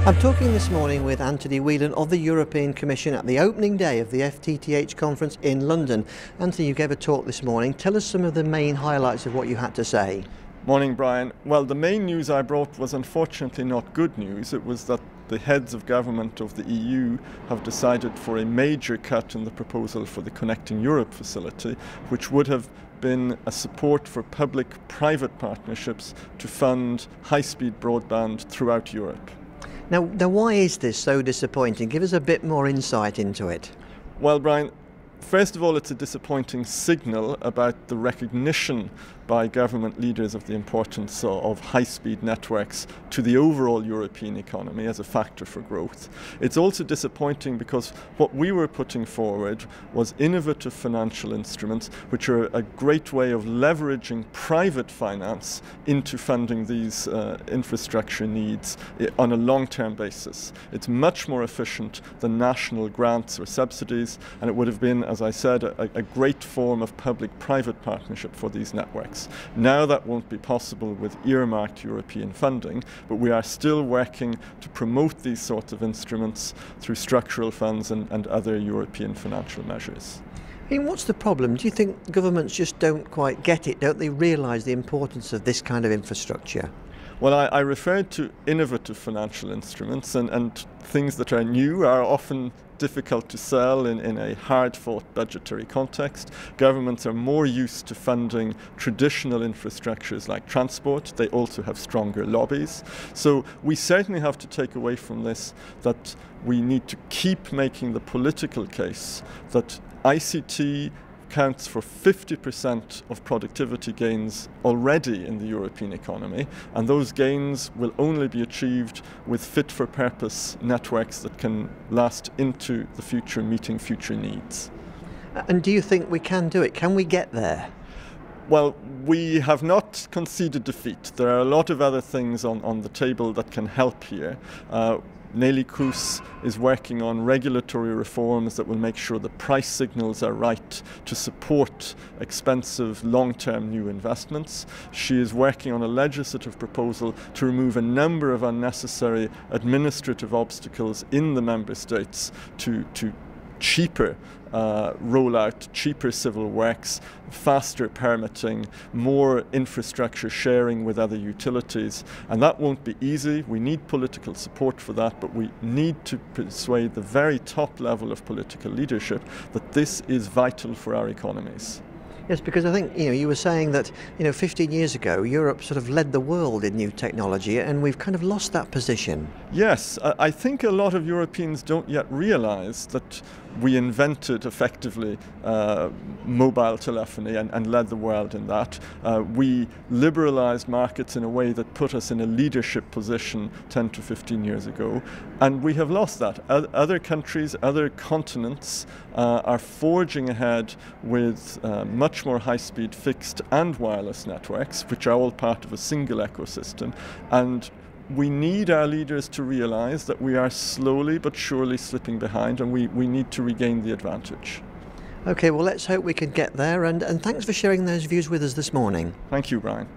I'm talking this morning with Anthony Whelan of the European Commission at the opening day of the FTTH conference in London. Anthony, you gave a talk this morning. Tell us some of the main highlights of what you had to say. Morning, Brian. Well, the main news I brought was unfortunately not good news. It was that the heads of government of the EU have decided for a major cut in the proposal for the Connecting Europe facility, which would have been a support for public-private partnerships to fund high-speed broadband throughout Europe. Now, why is this so disappointing? Give us a bit more insight into it. Well, Brian, first of all, it's a disappointing signal about the recognition by government leaders of the importance of high-speed networks to the overall European economy as a factor for growth. It's also disappointing because what we were putting forward was innovative financial instruments which are a great way of leveraging private finance into funding these infrastructure needs on a long-term basis. It's much more efficient than national grants or subsidies, and it would have been, as I said, a great form of public-private partnership for these networks. Now that won't be possible with earmarked European funding, but we are still working to promote these sorts of instruments through structural funds and other European financial measures. I mean, what's the problem? Do you think governments just don't quite get it? Don't they realise the importance of this kind of infrastructure? Well, I referred to innovative financial instruments, and things that are new are often difficult to sell in a hard-fought budgetary context. Governments are more used to funding traditional infrastructures like transport. They also have stronger lobbies. So we certainly have to take away from this that we need to keep making the political case that ICT accounts for 50% of productivity gains already in the European economy, and those gains will only be achieved with fit-for-purpose networks that can last into the future, meeting future needs. And do you think we can do it? Can we get there? Well, we have not conceded defeat. There are a lot of other things on the table that can help here. Nelly Kroes is working on regulatory reforms that will make sure the price signals are right to support expensive long-term new investments. She is working on a legislative proposal to remove a number of unnecessary administrative obstacles in the member states to cheaper rollout, cheaper civil works, faster permitting, more infrastructure sharing with other utilities. And that won't be easy. We need political support for that, but we need to persuade the very top level of political leadership that this is vital for our economies. Yes, because I think you were saying that 15 years ago Europe sort of led the world in new technology, and we've kind of lost that position. Yes, I think a lot of Europeans don't yet realise that we invented effectively mobile telephony and led the world in that. We liberalised markets in a way that put us in a leadership position 10 to 15 years ago, and we have lost that. Other countries, other continents are forging ahead with much more high-speed fixed and wireless networks, which are all part of a single ecosystem. And we need our leaders to realise that we are slowly but surely slipping behind, and we need to regain the advantage. OK, well, let's hope we can get there, and thanks for sharing those views with us this morning. Thank you, Brian.